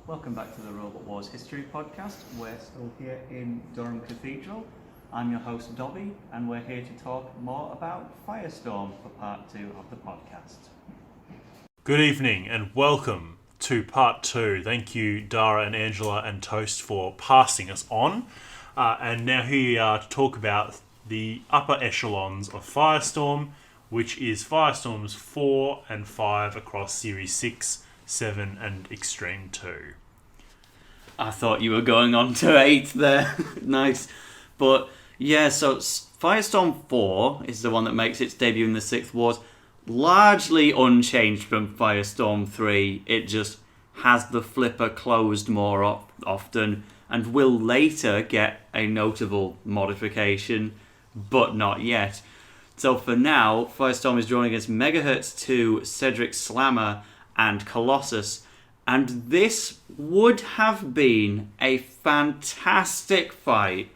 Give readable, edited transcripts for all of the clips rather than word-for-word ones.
Welcome back to the Robot Wars History Podcast. We're still here in Durham Cathedral. I'm your host Dobby, and we're here to talk more about Firestorm for part 2 of the podcast. Good evening and welcome to part 2. Thank you, Dara and Angela and Toast, for passing us on. And now here we are to talk about the upper echelons of Firestorm, which is Firestorms 4 and 5 across Series 6, 7 and Extreme 2. I thought you were going on to 8 there. Nice. But yeah, so Firestorm 4 is the one that makes its debut in the 6th Wars. Largely unchanged from Firestorm 3. It just has the flipper closed more often and will later get a notable modification, but not yet. So for now, Firestorm is drawn against Megahertz 2, Cedric Slammer, and Colossus. And this would have been a fantastic fight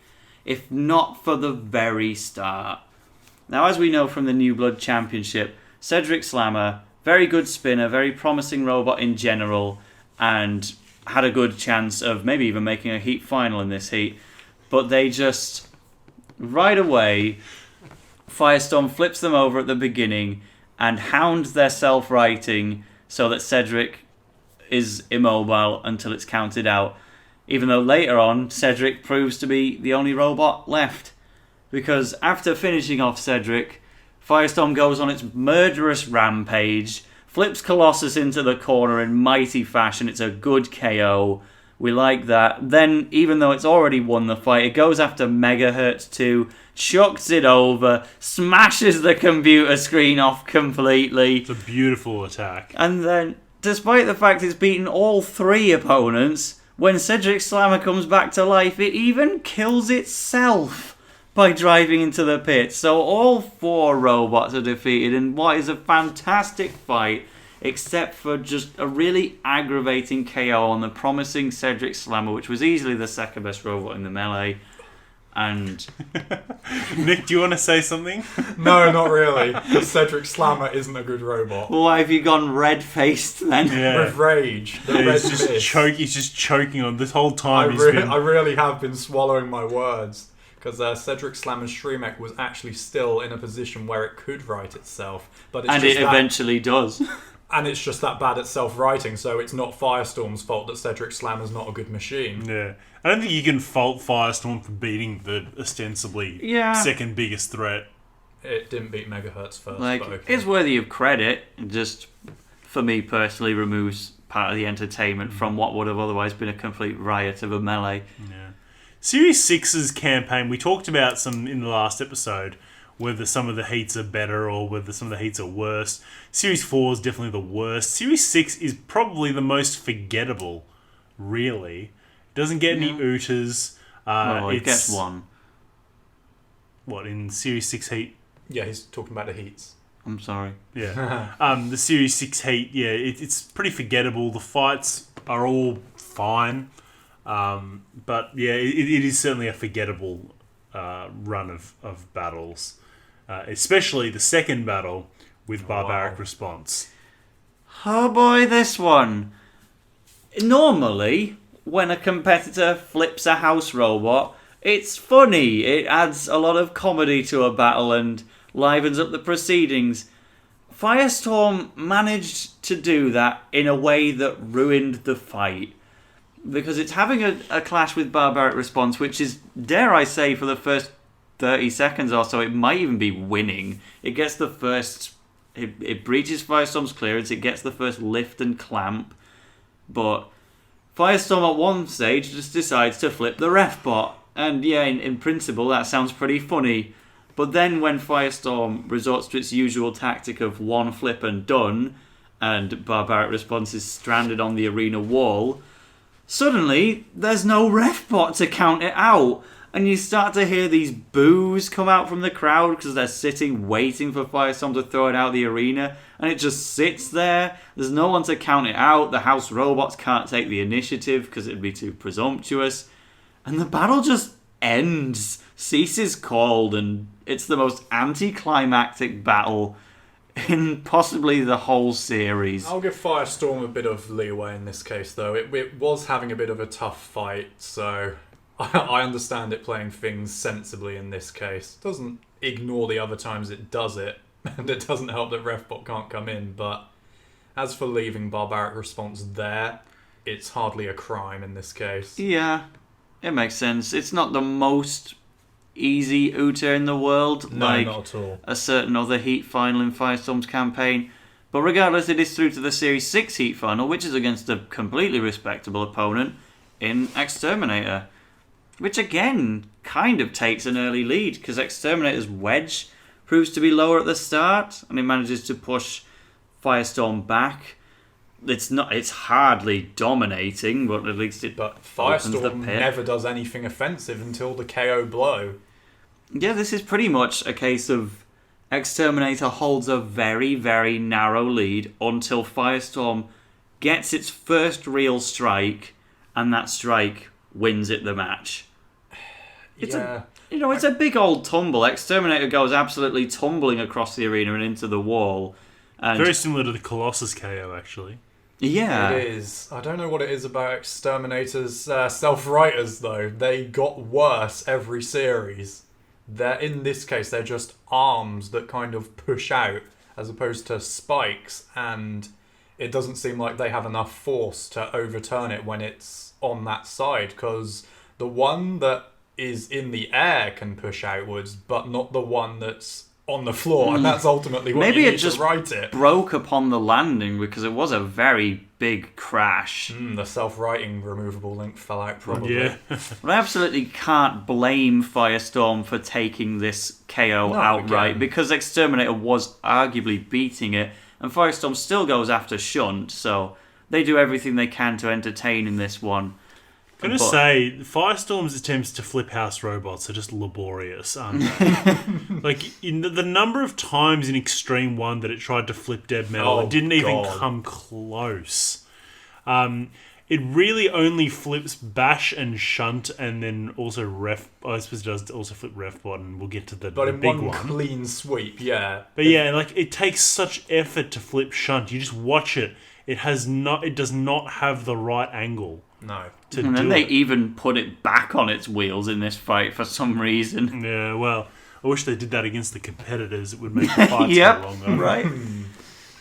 if not for the very start. Now, as we know from the New Blood Championship, Cedric Slammer, very good spinner, very promising robot in general, and had a good chance of maybe even making a heat final in this heat. But they just, right away, Firestorm flips them over at the beginning and hounds their self-righting so that Cedric is immobile until it's counted out. Even though later on, Cedric proves to be the only robot left. Because after finishing off Cedric, Firestorm goes on its murderous rampage, flips Colossus into the corner in mighty fashion. It's a good KO. We like that. Then, even though it's already won the fight, it goes after Megahertz 2, chucks it over, smashes the computer screen off completely. It's a beautiful attack. And then, despite the fact it's beaten all 3 opponents, when Cedric Slammer comes back to life, it even kills itself by driving into the pit. So all 4 robots are defeated in what is a fantastic fight, except for just a really aggravating KO on the promising Cedric Slammer, which was easily the second best robot in the melee. And Nick, do you want to say something? No, not really. Cedric Slammer isn't a good robot. why have you gone red-faced then? Yeah. With rage. The red He's just, mist. he's just choking on this whole time. I really have been swallowing my words. Because Cedric Slammer's Shremek was actually still in a position where it could right itself. But it's And just it eventually does. And it's just that bad at self-righting, so it's not Firestorm's fault that Cedric Slammer's not a good machine. Yeah. I don't think you can fault Firestorm for beating the ostensibly second biggest threat. It didn't beat Megahertz first. Like, but okay. it's worthy of credit. It just, for me personally, removes part of the entertainment from what would have otherwise been a complete riot of a melee. Yeah. Series 6's campaign, we talked about some in the last episode, whether some of the heats are better or whether some of the heats are worse. Series 4 is definitely the worst. Series 6 is probably the most forgettable, really. It doesn't get any ooters. It gets one. What, in Series 6 heat? Yeah, he's talking about the heats. I'm sorry. Yeah. The Series 6 heat, yeah, it's pretty forgettable. The fights are all fine. But yeah, it is certainly a forgettable run of battles. Especially the second battle with Barbaric Response. Oh boy, this one. Normally, when a competitor flips a house robot, it's funny. It adds a lot of comedy to a battle and livens up the proceedings. Firestorm managed to do that in a way that ruined the fight. Because it's having a clash with Barbaric Response, which is, dare I say, for the first 30 seconds or so, it might even be winning. It gets the first... It breaches Firestorm's clearance, it gets the first lift and clamp, but Firestorm at one stage just decides to flip the ref bot. And yeah, in principle, that sounds pretty funny. But then when Firestorm resorts to its usual tactic of one flip and done, and Barbaric Response is stranded on the arena wall, suddenly there's no ref bot to count it out. And you start to hear these boos come out from the crowd because they're sitting waiting for Firestorm to throw it out the arena. And it just sits there. There's no one to count it out. The house robots can't take the initiative because it'd be too presumptuous. And the battle just ends. Cease is called, and it's the most anticlimactic battle in possibly the whole series. I'll give Firestorm a bit of leeway in this case, though. It was having a bit of a tough fight, so I understand it playing things sensibly in this case. Doesn't ignore the other times it does it, and it doesn't help that Refbot can't come in, but as for leaving Barbaric Response there, it's hardly a crime in this case. Yeah, it makes sense. It's not the most easy Uta in the world, No, like not at all. a certain other Heat final in Firestorm's campaign. But regardless, it is through to the Series 6 Heat final, which is against a completely respectable opponent in Exterminator. Which again, kind of takes an early lead, because Exterminator's wedge proves to be lower at the start, and it manages to push Firestorm back. It's hardly dominating, but at least it But opens the Firestorm pit. never does anything offensive until the KO blow. Yeah, this is pretty much a case of Exterminator holds a very, very narrow lead until Firestorm gets its first real strike, and that strike wins it the match. It's a big old tumble. Exterminator goes absolutely tumbling across the arena and into the wall. And Very similar to the Colossus KO, actually. yeah, It is. I don't know what it is about Exterminator's self-writers, though. They got worse every series. In this case, they're just arms that kind of push out, as opposed to spikes, and it doesn't seem like they have enough force to overturn it when it's on that side, because the one that is in the air can push outwards, but not the one that's on the floor, and that's ultimately what Maybe you it need just to write it. broke upon the landing because it was a very big crash. The self-writing removable link fell out, probably. Yeah. But I absolutely can't blame Firestorm for taking this KO No, outright, again. because Exterminator was arguably beating it, and Firestorm still goes after Shunt, so they do everything they can to entertain in this one. I'm going to But- say, Firestorm's attempts to flip house robots are just laborious, aren't they? Like, in the number of times in Extreme 1 that it tried to flip Dead Metal, Oh, it didn't even God. come close. It really only flips Bash and Shunt, and then also I suppose it does also flip Refbot, and we'll get to the But in big one one. clean sweep, yeah. But yeah, like, it takes such effort to flip Shunt. You just watch it. It does not have the right angle No. to And then do they it. even put it back on its wheels in this fight for some reason. Yeah, well, I wish they did that against the competitors. It would make the fights Yep, go longer. right.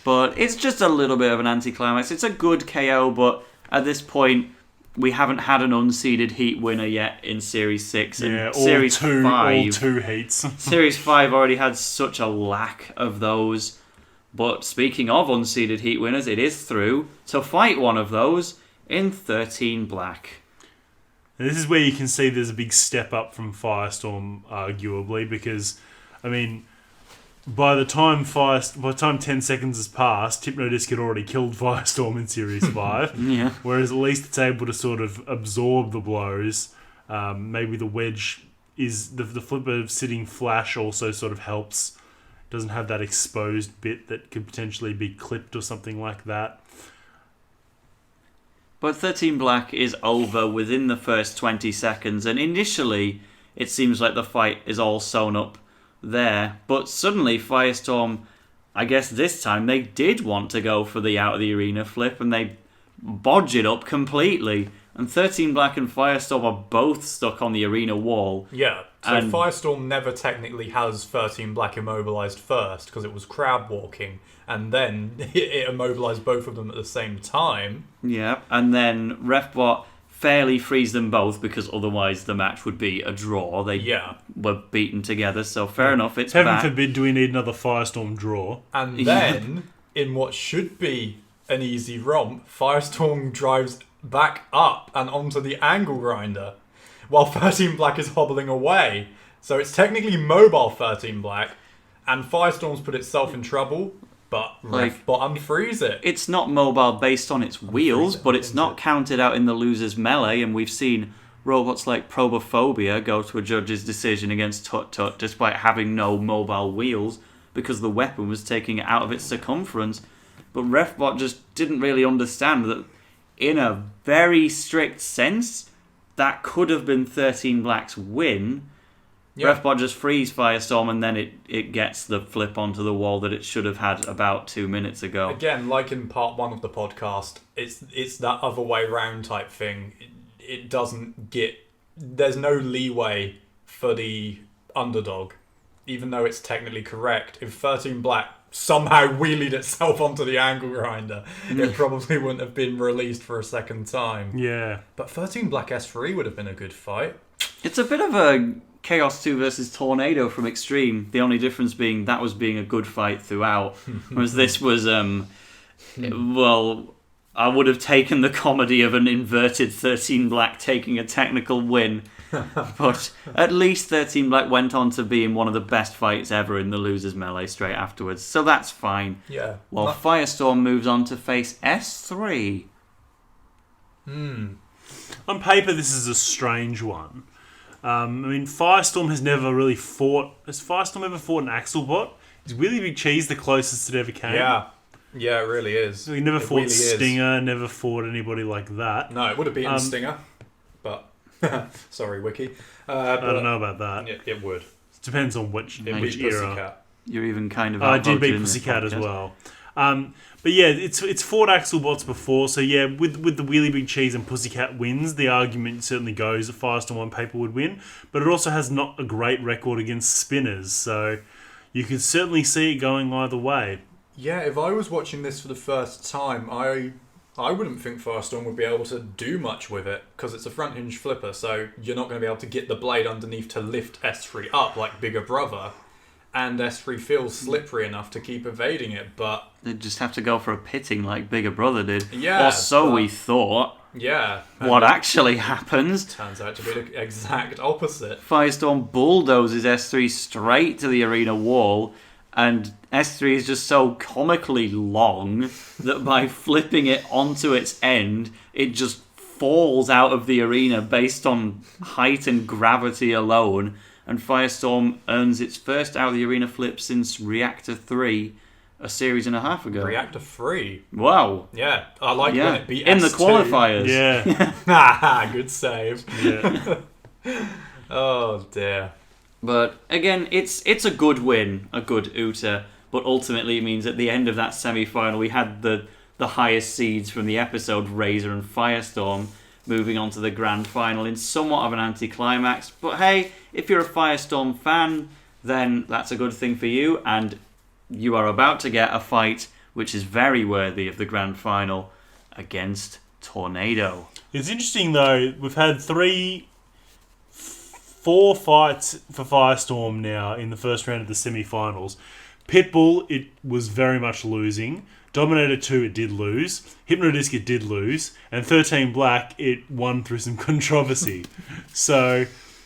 But it's just a little bit of an anticlimax. It's a good KO, but at this point, we haven't had an unseeded Heat winner yet in Series 6. And Yeah, all Series two 5, heats. Series 5 already had such a lack of those. But speaking of unseeded Heat winners, it is through to fight one of those in 13 black. And this is where you can see there's a big step up from Firestorm, arguably, because, I mean, by the time 10 seconds has passed, Hypnodisc had already killed Firestorm in Series 5. Yeah. Whereas at least it's able to sort of absorb the blows. Maybe the wedge is the flipper sitting flash also sort of helps. Doesn't have that exposed bit that could potentially be clipped or something like that. But 13 black is over within the first 20 seconds, and initially it seems like the fight is all sewn up there. But suddenly Firestorm, I guess this time they did want to go for the out of the arena flip, and they bodge it up completely. And 13 black and Firestorm are both stuck on the arena wall. Yeah, so And- Firestorm never technically has 13 black immobilized first, because it was crab walking, and then it immobilized both of them at the same time. Yeah, and then Refbot fairly frees them both, because otherwise the match would be a draw. They Yeah. were beaten together, so fair enough, it's Heaven back. forbid do we need another Firestorm draw. And Yep. then, in what should be an easy romp, Firestorm drives back up and onto the angle grinder, while 13 black is hobbling away. So it's technically mobile 13 black, and Firestorm's put itself in trouble, but Like- Refbot unfrees it. It's not mobile based on its wheels, it, but it's isn't not it? counted out in the loser's melee, and we've seen robots like Probophobia go to a judge's decision against Tut Tut despite having no mobile wheels, because the weapon was taking it out of its circumference. But Refbot just didn't really understand that in a very strict sense, that could have been 13 Black's win, Yeah. Refbot just frees Firestorm, and then it gets the flip onto the wall that it should have had about 2 minutes ago. Again, like in part 1 of the podcast, it's that other way round type thing. It doesn't get... There's no leeway for the underdog, even though it's technically correct. If 13 Black somehow wheelied itself onto the angle grinder, it probably wouldn't have been released for a second time. Yeah. But 13 Black S3 would have been a good fight. It's a bit of a Chaos 2 versus Tornado from Extreme. The only difference being that was being a good fight throughout. Whereas this was, well, I would have taken the comedy of an inverted 13 Black taking a technical win. But at least 13 Black went on to be in one of the best fights ever in the Losers Melee straight afterwards. So that's fine. Yeah. While Firestorm moves on to face S3. On paper, this is a strange one. I mean, Firestorm has never really fought... Has Firestorm ever fought an Axelbot? Is Wheelie Big Cheese the closest it ever came? Yeah. Yeah, it really is. So he never fought really Stinger, is. never fought anybody like that. No, it would have beaten Stinger, but... Sorry, Wiki. I don't know about that. It would. Depends on which It which beat era. Pussycat. You're even kind of I did outvoted beat in this Pussycat as podcast. well. But yeah, it's fought Axelbots before, so yeah, with the Wheelie Big Cheese and Pussycat wins, the argument certainly goes that Firestorm on paper would win, but it also has not a great record against spinners, so you could certainly see it going either way. Yeah, if I was watching this for the first time, I wouldn't think Firestorm would be able to do much with it, because it's a front hinge flipper, so you're not going to be able to get the blade underneath to lift S3 up like Bigger Brother, and S3 feels slippery enough to keep evading it, but... They'd just have to go for a pitting like Bigger Brother did. Yeah, or so but- we thought. Yeah. What actually happens? Turns out to be the exact opposite. Firestorm bulldozes S3 straight to the arena wall, and S3 is just so comically long that by flipping it onto its end, it just falls out of the arena based on height and gravity alone, and Firestorm earns its first out of the arena flip since Reactor 3 a series and a half ago. Reactor 3. Wow. Yeah, I like when it beat in the S2. qualifiers. Yeah. Good save. Yeah. Oh dear. But again, it's a good win, a good Uta, but ultimately it means at the end of that semi-final we had the highest seeds from the episode, Razor and Firestorm, moving on to the grand final in somewhat of an anticlimax. But hey, if you're a Firestorm fan, then that's a good thing for you, and you are about to get a fight which is very worthy of the grand final against Tornado. It's interesting though, we've had 4 fights for Firestorm now in the first round of the semi-finals. Pitbull, it was very much losing. Dominator 2, it did lose. Hypnodisc, it did lose. And 13 Black, it won through some controversy. So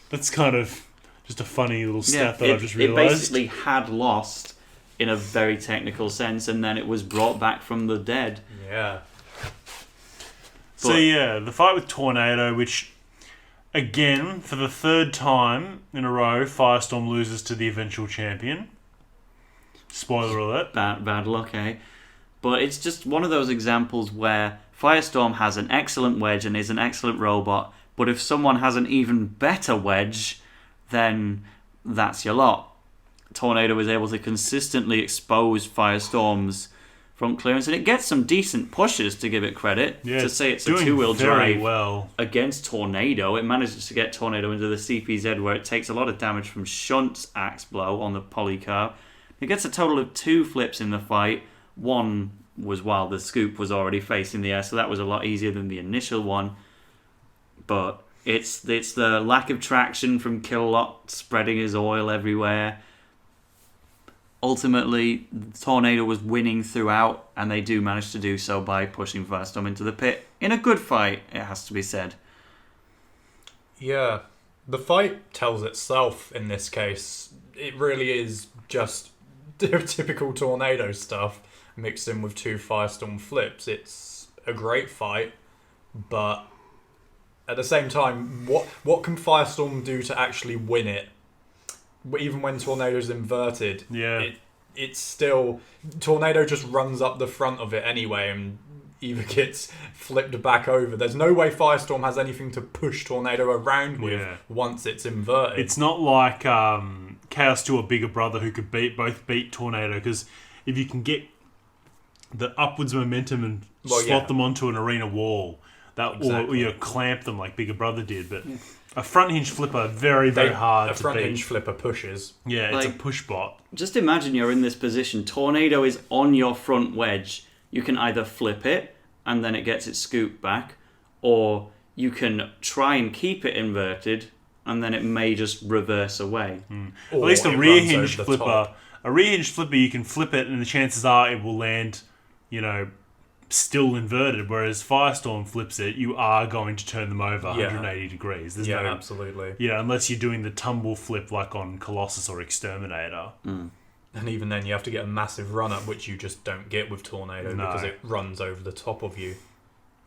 that's kind of just a funny little stat that I've just realised. It basically had lost in a very technical sense, and then it was brought back from the dead. Yeah. So yeah, the fight with Tornado, which... Again, for the third time in a row, Firestorm loses to the eventual champion. Spoiler alert. Bad luck, eh? But it's just one of those examples where Firestorm has an excellent wedge and is an excellent robot, but if someone has an even better wedge, then that's your lot. Tornado is able to consistently expose Firestorm's front clearance, and it gets some decent pushes, to give it credit. Yeah, to say it's a doing two-wheel very drive well against Tornado, it manages to get Tornado into the CPZ where it takes a lot of damage from Shunt's axe blow on the polycarb. It gets a total of 2 flips in the fight. One was while the scoop was already facing the air, so that was a lot easier than the initial one. But it's the lack of traction from Kill-Lot spreading his oil everywhere. Ultimately, Tornado was winning throughout, and they do manage to do so by pushing Firestorm into the pit. In a good fight, it has to be said. Yeah. The fight tells itself in this case. It really is just typical Tornado stuff mixed in with 2 Firestorm flips. It's a great fight, but at the same time, what can Firestorm do to actually win it? Even when Tornado's inverted, Yeah. it's still... Tornado just runs up the front of it anyway, and either gets flipped back over. There's no way Firestorm has anything to push Tornado around with once it's inverted. It's not like Chaos 2 or Bigger Brother who could both beat Tornado, because if you can get the upwards momentum and slot them onto an arena wall, or you clamp them like Bigger Brother did, but a front hinge flipper, very hard to beat. A front hinge flipper pushes. Yeah, it's a push bot. Just imagine you're in this position. Tornado is on your front wedge. You can either flip it and then it gets its scoop back, or you can try and keep it inverted and then it may just reverse away. At least a rear hinge flipper. A rear hinge flipper, you can flip it and the chances are it will land, still inverted, whereas Firestorm flips it, you are going to turn them over 180 degrees. There's absolutely. Unless you're doing the tumble flip like on Colossus or Exterminator. And even then you have to get a massive run-up, which you just don't get with Tornado because it runs over the top of you.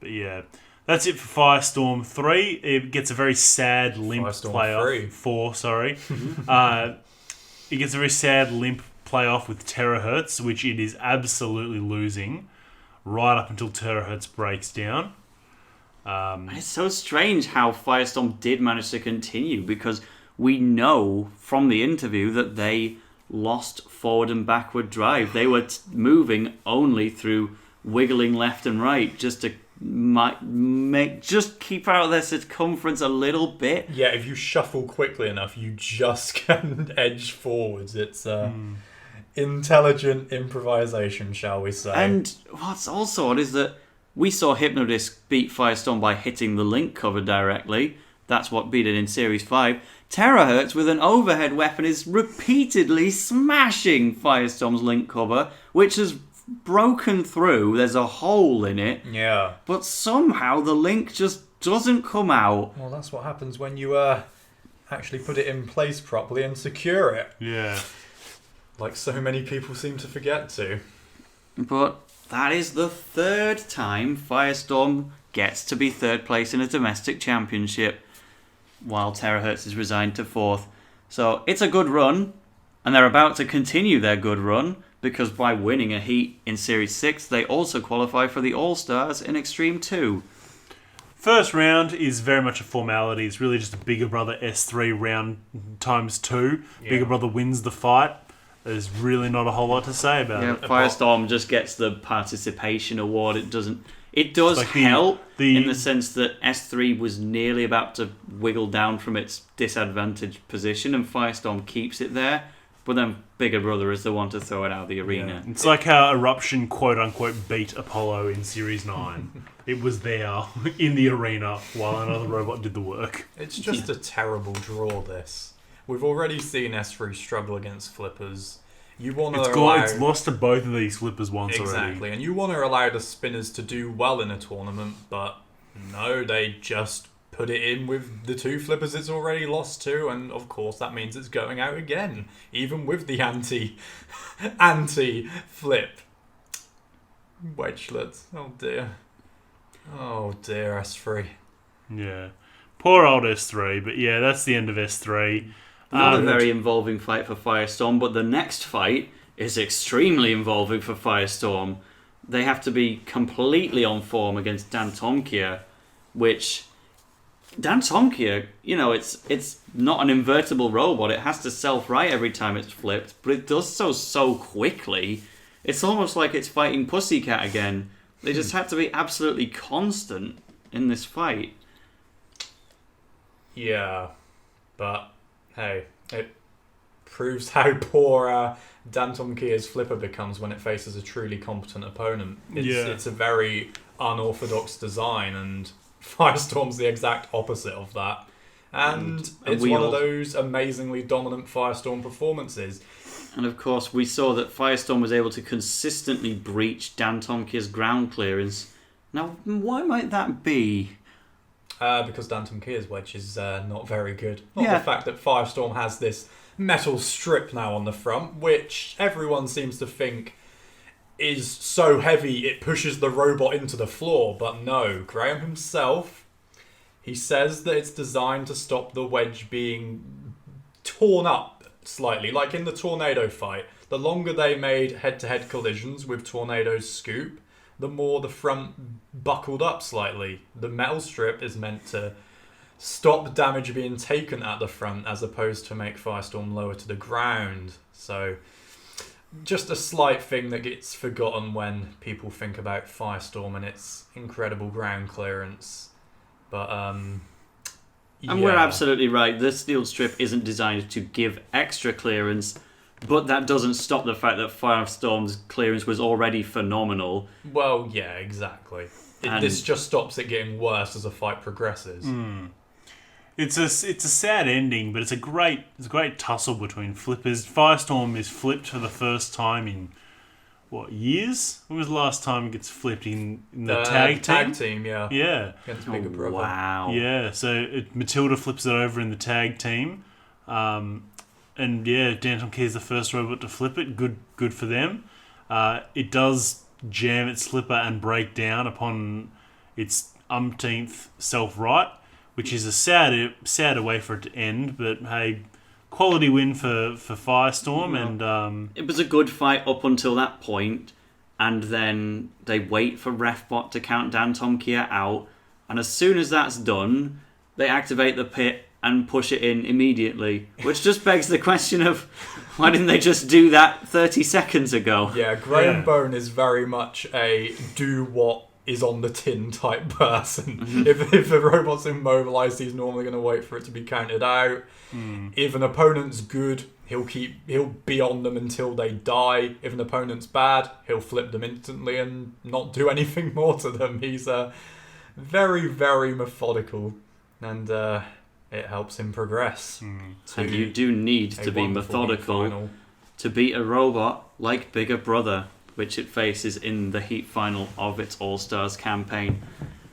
But yeah, that's it for Firestorm 3. It gets a very sad limp playoff. 4, sorry. It gets a very sad limp playoff with Terahertz, which it is absolutely losing right up until Terahertz breaks down. It's so strange how Firestorm did manage to continue, because we know from the interview that they lost forward and backward drive. They were moving only through wiggling left and right just to just keep out of their circumference a little bit. Yeah, if you shuffle quickly enough, you just can edge forwards. It's intelligent improvisation, shall we say. And what's also odd is that we saw Hypnodisc beat Firestorm by hitting the link cover directly. That's what beat it in Series 5. Terahertz, with an overhead weapon, is repeatedly smashing Firestorm's link cover, which has broken through. There's a hole in it. Yeah. But somehow the link just doesn't come out. Well, that's what happens when you actually put it in place properly and secure it. Yeah. Like so many people seem to forget to. But that is the third time Firestorm gets to be third place in a domestic championship, while Terahertz is resigned to fourth. So it's a good run, and they're about to continue their good run, because by winning a heat in Series 6, they also qualify for the All-Stars in Extreme 2. First round is very much a formality. It's really just a Bigger Brother S3 round times 2. Yeah. Bigger Brother wins the fight. There's really not a whole lot to say about it. Firestorm just gets the participation award. It does help in the sense that S3 was nearly about to wiggle down from its disadvantaged position, and Firestorm keeps it there. But then Bigger Brother is the one to throw it out of the arena. Yeah. It's like how Eruption quote-unquote beat Apollo in Series 9. It was there in the arena while another robot did the work. It's just a terrible draw, this. We've already seen S3 struggle against flippers. It's lost to both of these flippers once already. Exactly, and you want to allow the spinners to do well in a tournament, but no, they just put it in with the two flippers it's already lost to, and of course that means it's going out again, even with the anti-flip wedgelets. Oh dear, S3. Yeah, poor old S3. But yeah, that's the end of S3. Not a very involving fight for Firestorm, but the next fight is extremely involving for Firestorm. They have to be completely on form against Dantomkia, which Dantomkia, it's not an invertible robot. It has to self-right every time it's flipped, but it does so quickly. It's almost like it's fighting Pussycat again. They just have to be absolutely constant in this fight. Yeah, but hey, it proves how poor Dantomkia's flipper becomes when it faces a truly competent opponent. It's a very unorthodox design, and Firestorm's the exact opposite of that. And it's one of those amazingly dominant Firestorm performances. And of course, we saw that Firestorm was able to consistently breach Dantomkia's ground clearance. Now, why might that be? Because Dantomkia's wedge is not very good. Not the fact that Firestorm has this metal strip now on the front, which everyone seems to think is so heavy it pushes the robot into the floor. But no, Graham himself, he says that it's designed to stop the wedge being torn up slightly. Like in the Tornado fight, the longer they made head-to-head collisions with Tornado's scoop, the more the front buckled up slightly. The metal strip is meant to stop damage being taken at the front as opposed to make Firestorm lower to the ground. So just a slight thing that gets forgotten when people think about Firestorm and its incredible ground clearance. But and we're absolutely right. The steel strip isn't designed to give extra clearance, but that doesn't stop the fact that Firestorm's clearance was already phenomenal. Well, yeah, exactly. This just stops it getting worse as the fight progresses. It's a sad ending, but it's a great tussle between flippers. Firestorm is flipped for the first time in what, years? When was the last time it gets flipped in the tag team? Yeah. Yeah. Against Bigger Brother. Wow. Yeah. So Matilda flips it over in the tag team, and yeah, Dantomkia is the first robot to flip it. Good for them. It does jam its slipper and break down upon its umpteenth self-right, which is a sadder way for it to end. But hey, quality win for Firestorm, and it was a good fight up until that point, and then they wait for Refbot to count Dantomkia out, and as soon as that's done, they activate the pit and push it in immediately, which just begs the question of why didn't they just do that 30 seconds ago? Yeah, Graham Bone is very much a do what is on the tin type person. If the robot's immobilized, he's normally going to wait for it to be counted out. If an opponent's good, he'll be on them until they die. If an opponent's bad, he'll flip them instantly and not do anything more to them. He's very, very methodical, and it helps him progress. And you do need to be methodical to beat a robot like Bigger Brother, which it faces in the heat final of its All-Stars campaign.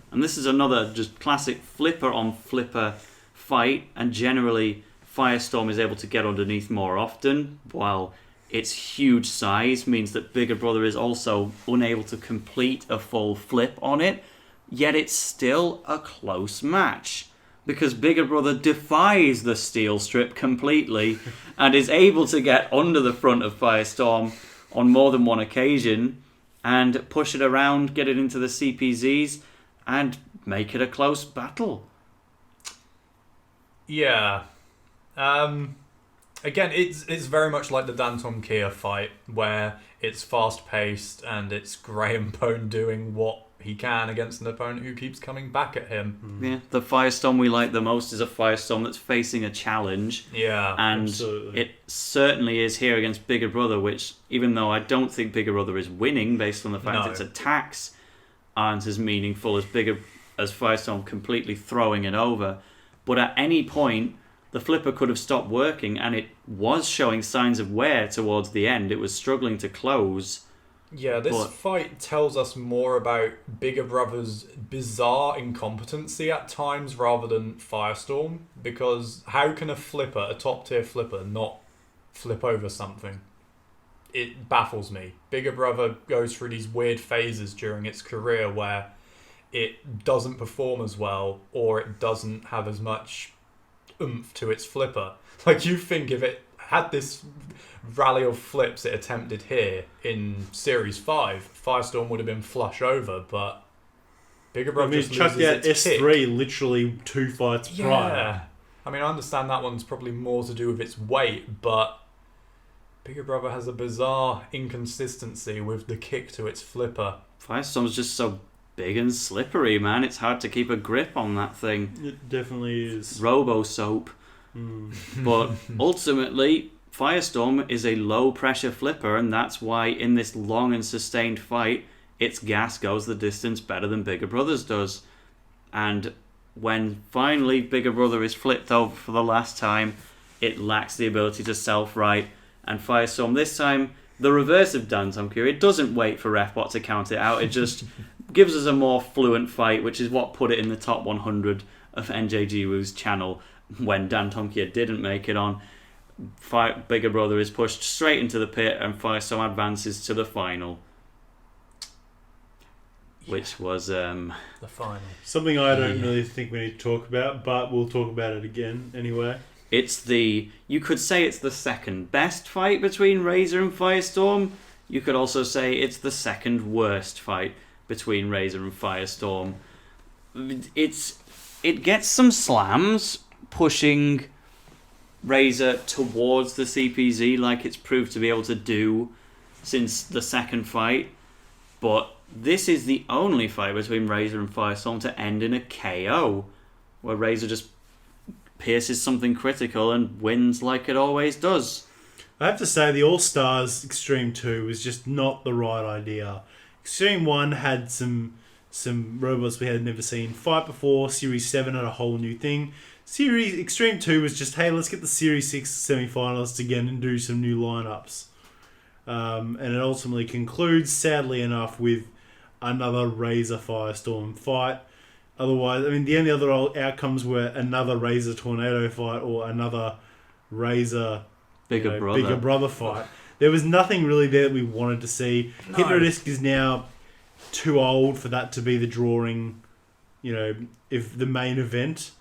And this is another just classic flipper on flipper fight, and generally Firestorm is able to get underneath more often, while its huge size means that Bigger Brother is also unable to complete a full flip on it, yet it's still a close match, because Bigger Brother defies the steel strip completely and is able to get under the front of Firestorm on more than one occasion and push it around, get it into the CPZs, and make it a close battle. Yeah. Again, it's very much like the Dantomkia fight, where it's fast-paced and it's Graham Bone doing what he can against an opponent who keeps coming back at him. Yeah, the Firestorm we like the most is a Firestorm that's facing a challenge. Yeah, and absolutely. It certainly is here against Bigger Brother, which, even though I don't think Bigger Brother is winning based on the fact its attacks aren't as meaningful as Firestorm completely throwing it over, but at any point the flipper could have stopped working, and it was showing signs of wear towards the end. It was struggling to close. Yeah, this fight tells us more about Bigger Brother's bizarre incompetency at times rather than Firestorm, because how can a top-tier flipper, not flip over something? It baffles me. Bigger Brother goes through these weird phases during its career where it doesn't perform as well, or it doesn't have as much oomph to its flipper. Like, you think if it had this rally of flips it attempted here in Series 5, Firestorm would have been flush over, but Bigger Brother just chucked out its S3 kick. literally 2 fights Yeah. prior. I mean, I understand that one's probably more to do with its weight, but Bigger Brother has a bizarre inconsistency with the kick to its flipper. Firestorm's just so big and slippery, man. It's hard to keep a grip on that thing. It definitely is. Robo-soap. But ultimately, Firestorm is a low-pressure flipper, and that's why in this long and sustained fight, its gas goes the distance better than Bigger Brother's does. And when finally Bigger Brother is flipped over for the last time, it lacks the ability to self-right. And Firestorm this time, the reverse of Dantomkia, it doesn't wait for Refbot to count it out. It just gives us a more fluent fight, which is what put it in the top 100 of NJGWoo's channel when Dantomkia didn't make it on. Bigger Brother is pushed straight into the pit, and Firestorm advances to the final. Which was the final. Something I don't really think we need to talk about, but we'll talk about it again anyway. You could say it's the second best fight between Razor and Firestorm. You could also say it's the second worst fight. between Razor and Firestorm. It gets some slams pushing Razor towards the CPZ like it's proved to be able to do since the second fight, but this is the only fight between Razor and Firestorm to end in a KO, where Razor just pierces something critical and wins like it always does. I have to say, the All-Stars Extreme 2 was just not the right idea. Extreme 1 had some robots we had never seen fight before. Series 7 had a whole new thing. Series Extreme 2 was just, hey, let's get the Series 6 semi-finalists again and do some new lineups. And it ultimately concludes, sadly enough, with another Razor Firestorm fight. Otherwise, I mean, the only other outcomes were another Razor Tornado fight or another Razor Bigger Brother fight. There was nothing really there that we wanted to see. No. Hypnodisc is now too old for that to be the drawing, if the main event.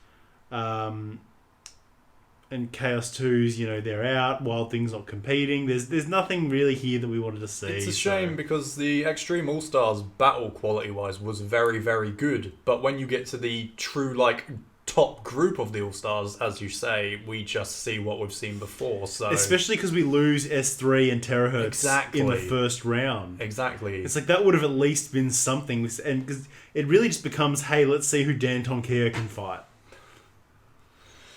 And Chaos 2's, they're out. Wild Thing's not competing. There's nothing really here that we wanted to see. It's a shame because the Extreme All-Stars battle quality-wise was very, very good. But when you get to the true, top group of the All-Stars, as you say, we just see what we've seen before. So especially because we lose S3 and Terahertz in the first round. Exactly. It's like that would have at least been something. And because it really just becomes, hey, let's see who Dantomkia can fight.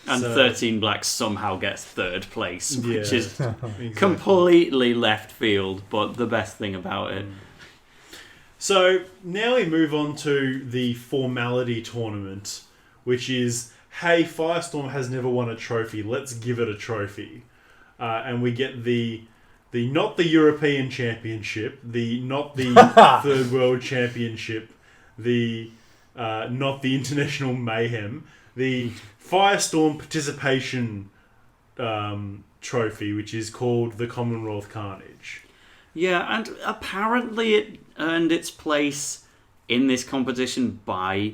And 13 Black somehow gets third place, which is completely left field, but the best thing about it. So now we move on to the formality tournament, which is, hey, Firestorm has never won a trophy. Let's give it a trophy. And we get the not the European Championship, not the Third World Championship, not the International Mayhem, the Firestorm Participation Trophy, which is called the Commonwealth Carnage. Yeah, and apparently it earned its place in this competition by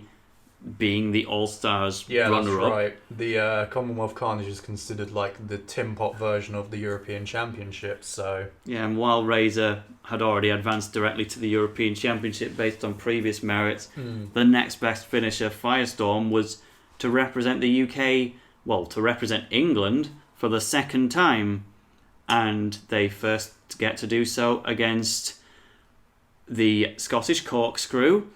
being the All-Stars runner-up. Yeah, that's right. The Commonwealth Carnage is considered like the Tin Pot version of the European Championship, so... Yeah, and while Razor had already advanced directly to the European Championship based on previous merits, the next best finisher, Firestorm, was to represent the UK, to represent England for the second time. And they first get to do so against the Scottish Corkscrew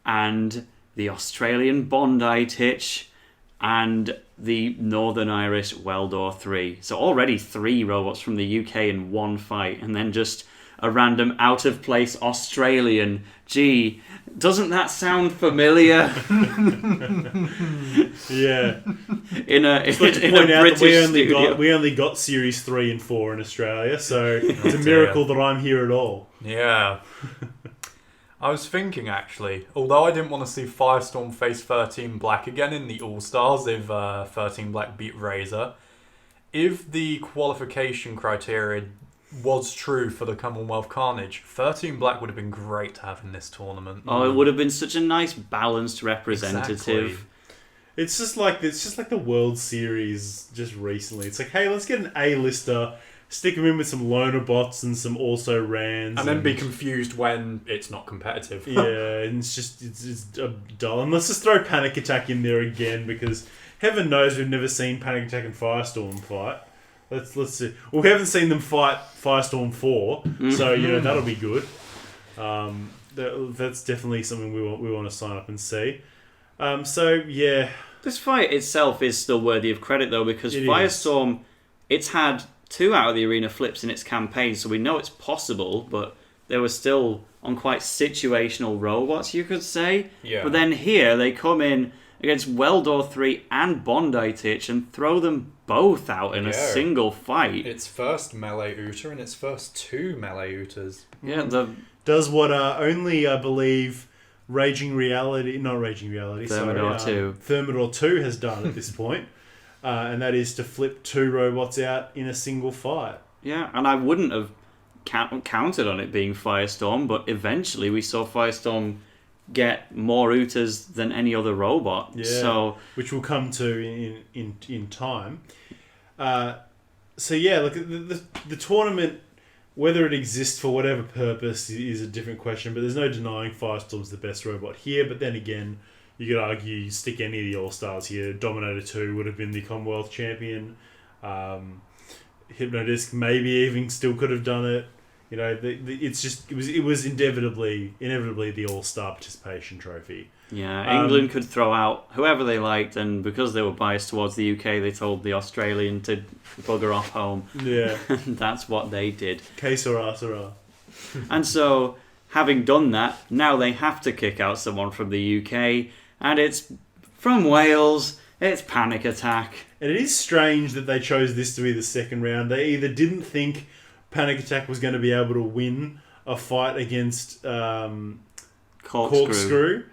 and the Australian Bondi Titch and the Northern Irish Weldor 3. So already 3 robots from the UK in one fight, and then just a random out-of-place Australian. Gee, doesn't that sound familiar? Yeah. In a British studio. We only got Series 3 and 4 in Australia, so it's a miracle that I'm here at all. Yeah. I was thinking, actually, although I didn't want to see Firestorm face 13 Black again in the All-Stars if 13 Black beat Razor, if the qualification criteria was true for the Commonwealth Carnage, 13 Black would have been great to have in this tournament. Oh, it would have been such a nice balanced representative. Exactly. It's just like the World Series just recently. It's like, hey, let's get an A-lister, stick them in with some loner bots and some also rans, and then be confused when it's not competitive. Yeah, and it's dull. And let's just throw Panic Attack in there again, because heaven knows we've never seen Panic Attack and Firestorm fight. Let's see. Well, we haven't seen them fight Firestorm 4, so that'll be good. That's definitely something we want to sign up and see. This fight itself is still worthy of credit though, because Firestorm, it's had 2 out of the arena flips in its campaign, so we know it's possible, but they were still on quite situational robots, you could say. Yeah. But then here they come in against Weldor 3 and Bondi Titch and throw them both out in a single fight. Its first melee Ooter and its first 2 melee Ooters. Yeah, does what only I believe Thermidor 2 has done at this point, and that is to flip 2 robots out in a single fight. Yeah, and I wouldn't have counted on it being Firestorm, but eventually we saw Firestorm get more Ooters than any other robot. Yeah, so which we'll come to in time. Look, the tournament Whether it exists for whatever purpose is a different question, but there's no denying Firestorm's the best robot here. But then again, you could argue you stick any of the All-Stars here. Dominator 2 would have been the Commonwealth champion. Hypnodisc maybe even still could have done it. You know, it was inevitably the All-Star participation trophy. Yeah, England could throw out whoever they liked, and because they were biased towards the UK, they told the Australian to bugger off home. Yeah. And that's what they did. Que sera, sera. And so, having done that, now they have to kick out someone from the UK, and it's from Wales, it's Panic Attack. And it is strange that they chose this to be the second round. They either didn't think Panic Attack was going to be able to win a fight against Corkscrew.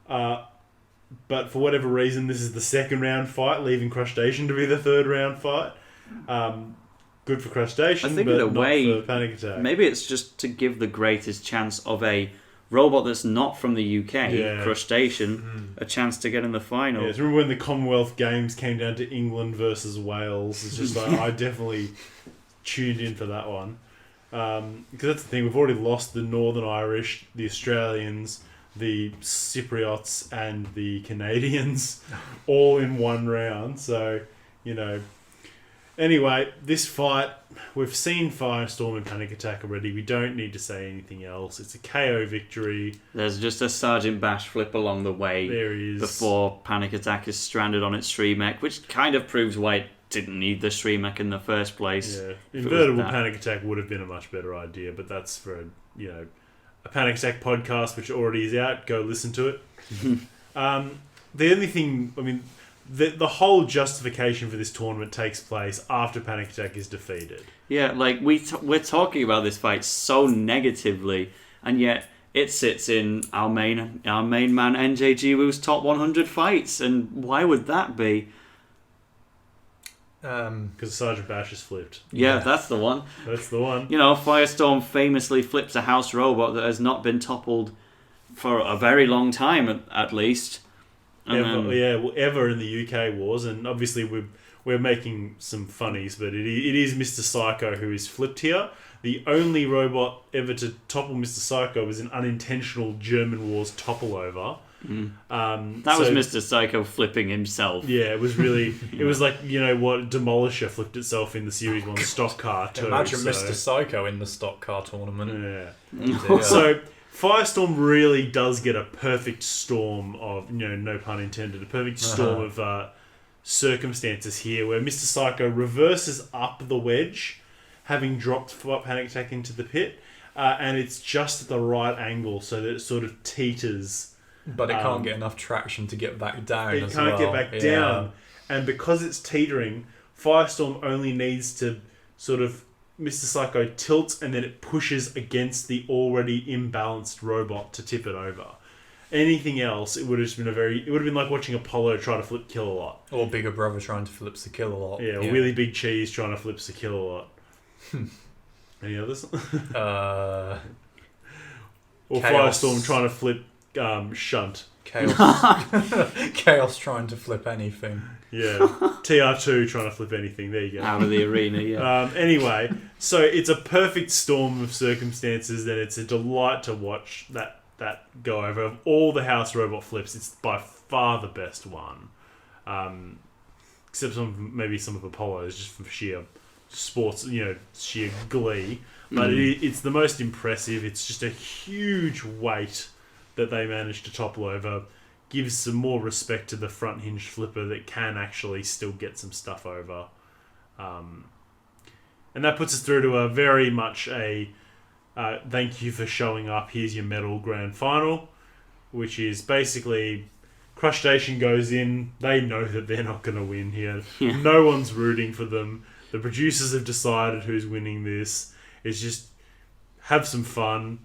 But for whatever reason, this is the second round fight, leaving Crustacean to be the third round fight. Good for Crustacean, I think but in a way, not for Panic Attack. Maybe it's just to give the greatest chance of a robot that's not from the UK, Crustacean, a chance to get in the final. Yeah, remember when the Commonwealth Games came down to England versus Wales? It's just like, I definitely tuned in for that one. Because that's the thing, we've already lost the Northern Irish, the Australians, the Cypriots, and the Canadians all in one round. So, you know. Anyway, this fight, we've seen Firestorm and Panic Attack already. We don't need to say anything else. It's a KO victory. There's just a Sergeant Bash flip along the way. There he is. Before Panic Attack is stranded on its Shreemekh, which kind of proves why it didn't need the Shreemekh in the first place. Yeah, invertible Panic Attack would have been a much better idea, but that's for a Panic Attack podcast which already is out. Go listen to it. The only thing, I mean, the whole justification for this tournament takes place after Panic Attack is defeated. Yeah, like we're talking about this fight so negatively, and yet it sits in our main man NJ Jiwoo's top 100 fights, and why would that be? Because Sergeant Bash is flipped. Yeah, that's the one. That's the one. You know, Firestorm famously flips a house robot that has not been toppled for a very long time, at least. Ever in the UK wars, and obviously we're making some funnies, but it is Mr. Psycho who is flipped here. The only robot ever to topple Mr. Psycho was an unintentional German Wars topple over. That was Mr. Psycho flipping himself. Yeah, it was really. It was like, you know what, Demolisher flipped itself in the Series 1 stock car too. Imagine Mr. Psycho in the stock car tournament. Yeah. So Firestorm really does get a perfect storm of, no pun intended, a perfect storm of circumstances here where Mr. Psycho reverses up the wedge, having dropped Panic Attack into the pit, and it's just at the right angle so that it sort of teeters. But it can't get enough traction to get back down. It can't get back down. And because it's teetering, Firestorm only needs to sort of, Mr. Psycho tilts and then it pushes against the already imbalanced robot to tip it over. Anything else, it would have been like watching Apollo try to flip Kill-A-Lot. Or Bigger Brother trying to flip the Kill-A-Lot. Yeah, or Really Big Cheese trying to flip the Kill-A-Lot. Any others? Or Firestorm trying to flip Shunt. Chaos trying to flip anything. Yeah. TR2 trying to flip anything. There you go. Out of the arena, yeah. Anyway, so it's a perfect storm of circumstances, and it's a delight to watch that go over. Of all the house robot flips, it's by far the best one. Except maybe some of Apollo's, just for sheer sports, sheer glee. But it's the most impressive. It's just a huge weight that they managed to topple over. Gives some more respect to the front-hinged flipper that can actually still get some stuff over. And that puts us through to a very much a thank you for showing up, here's your medal grand final, which is basically Crustacean goes in, they know that they're not going to win here. Yeah. No one's rooting for them. The producers have decided who's winning this. It's just have some fun.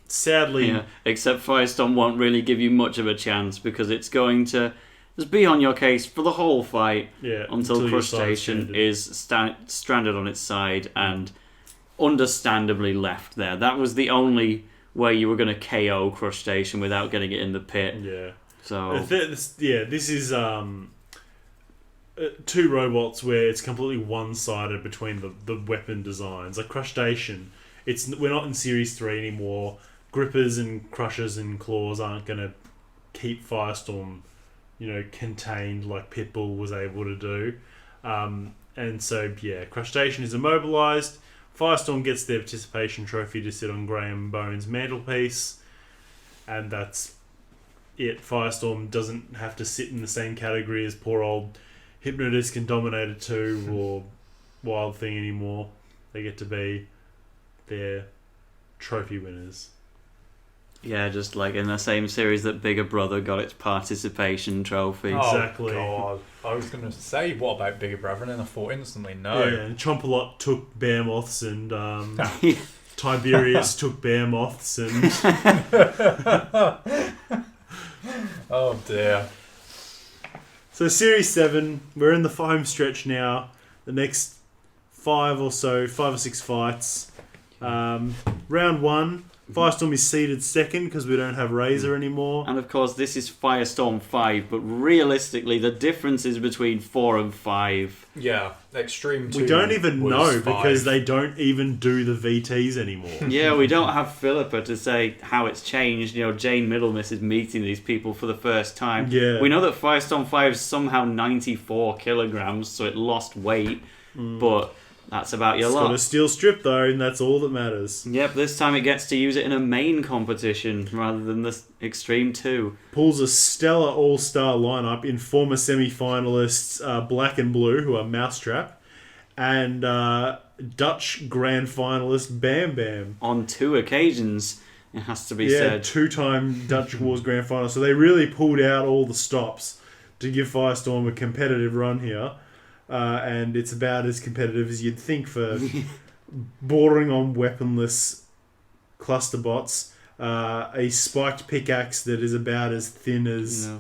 Sadly... Yeah, except Firestorm won't really give you much of a chance because it's going to just be on your case for the whole fight until Crustacean is stranded on its side and understandably left there. That was the only way you were going to KO Crustacean without getting it in the pit. Yeah. So this is... two robots where it's completely one-sided between the weapon designs. Like Crustacean, we're not in Series 3 anymore. Grippers and Crushers and Claws aren't going to keep Firestorm, contained like Pitbull was able to do. And so, Crustacean is immobilized. Firestorm gets their participation trophy to sit on Graham Bones' mantelpiece. And that's it. Firestorm doesn't have to sit in the same category as poor old Hypnodisc and Dominator 2 or Wild Thing anymore. They get to be their trophy winners. Yeah, just like in the same series that Bigger Brother got its participation trophy. Exactly. Oh, God. I was going to say, what about Bigger Brother? And then I thought instantly, no. Yeah, and Chompalot took bear moths and Tiberius took bear moths and... Oh, dear. So Series 7, we're in the home stretch now. The next 5 or 6 fights. Round 1, Firestorm is seeded second because we don't have Razor anymore. And of course, this is Firestorm 5, but realistically, the differences between 4 and 5. Yeah, Extreme 2. We don't even was know 5. because they don't even do the VTs anymore. Yeah, we don't have Philippa to say how it's changed. Jane Middlemiss is meeting these people for the first time. Yeah. We know that Firestorm 5 is somehow 94 kilograms, so it lost weight, but that's about your It's lot. got a steel strip though, and that's all that matters. Yep, this time it gets to use it in a main competition rather than the Extreme 2. Pulls a stellar all-star lineup in former semi-finalists Black and Blue, who are Mousetrap, and Dutch grand finalist Bam Bam. On 2 occasions, it has to be said. 2-time Dutch Wars grand final. So they really pulled out all the stops to give Firestorm a competitive run here. And it's about as competitive as you'd think for bordering on weaponless cluster bots. A spiked pickaxe that is about as thin as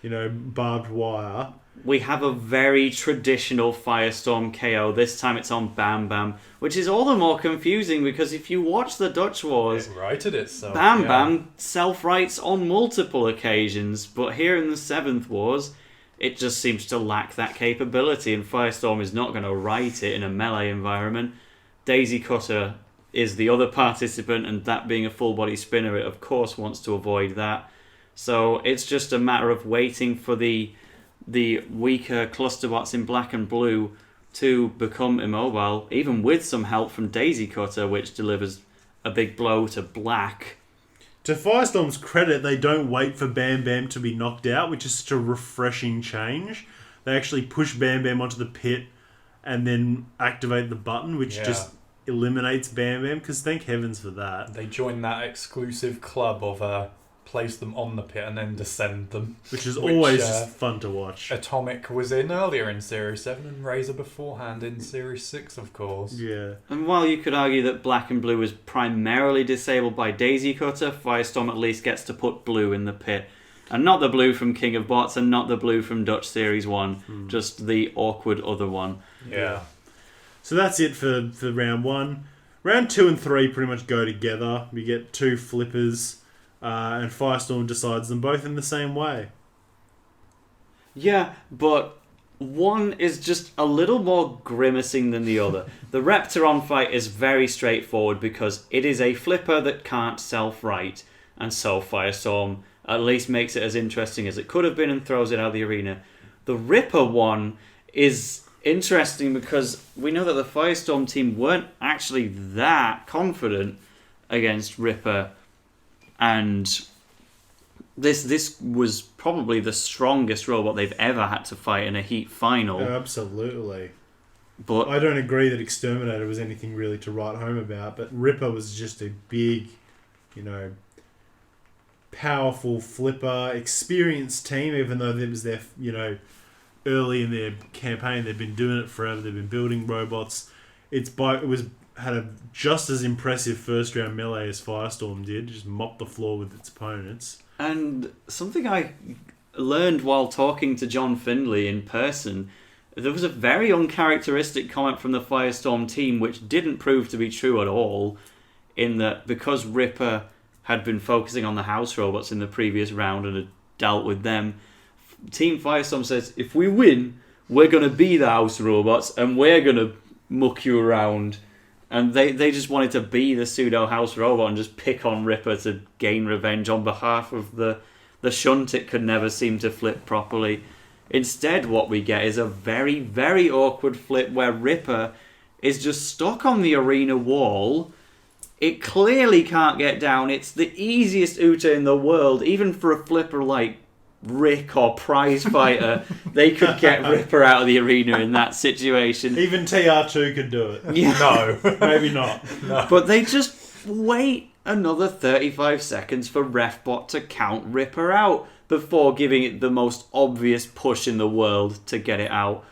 barbed wire. We have a very traditional Firestorm KO. This time it's on Bam Bam, which is all the more confusing because if you watch the Dutch Wars, It righted itself. Bam Bam self-rights on multiple occasions, but here in the 7th Wars, it just seems to lack that capability, and Firestorm is not going to right it in a melee environment. Daisy Cutter is the other participant, and that being a full-body spinner, it of course wants to avoid that. So it's just a matter of waiting for the weaker clusterbots in Black and Blue to become immobile, even with some help from Daisy Cutter, which delivers a big blow to Black. To Firestorm's credit, they don't wait for Bam Bam to be knocked out, which is such a refreshing change. They actually push Bam Bam onto the pit and then activate the button, which just eliminates Bam Bam, because thank heavens for that. They join that exclusive club of place them on the pit and then descend them. Which is always just fun to watch. Atomic was in earlier in Series 7 and Razor beforehand in Series 6, of course. Yeah. And while you could argue that Black and Blue is primarily disabled by Daisy Cutter, Firestorm at least gets to put Blue in the pit. And not the Blue from King of Bots and not the Blue from Dutch Series 1, just the awkward other one. Yeah. So that's it for round 1. Round 2 and 3 pretty much go together. We get 2 flippers. And Firestorm decides them both in the same way. Yeah, but one is just a little more grimacing than the other. The Repteron fight is very straightforward because it is a flipper that can't self-right, and so Firestorm at least makes it as interesting as it could have been and throws it out of the arena. The Ripper one is interesting because we know that the Firestorm team weren't actually that confident against Ripper. And this was probably the strongest robot they've ever had to fight in a heat final. Absolutely. But I don't agree that Exterminator was anything really to write home about, but Ripper was just a big, powerful flipper, experienced team, even though it was their, early in their campaign. They've been doing it forever. They've been building robots. Had a just as impressive first round melee as Firestorm did, just mopped the floor with its opponents. And something I learned while talking to John Findlay in person, there was a very uncharacteristic comment from the Firestorm team which didn't prove to be true at all, in that because Ripper had been focusing on the house robots in the previous round and had dealt with them, Team Firestorm says, if we win, we're going to be the house robots and we're going to muck you around. And they just wanted to be the pseudo house robot and just pick on Ripper to gain revenge on behalf of the shunt it could never seem to flip properly. Instead, what we get is a very, very awkward flip where Ripper is just stuck on the arena wall. It clearly can't get down. It's the easiest Uta in the world, even for a flipper like Rick or Prize Fighter. They could get Ripper out of the arena in that situation. Even TR2 could do it. Yeah. No. Maybe not. No. But they just wait another 35 seconds for Refbot to count Ripper out before giving it the most obvious push in the world to get it out.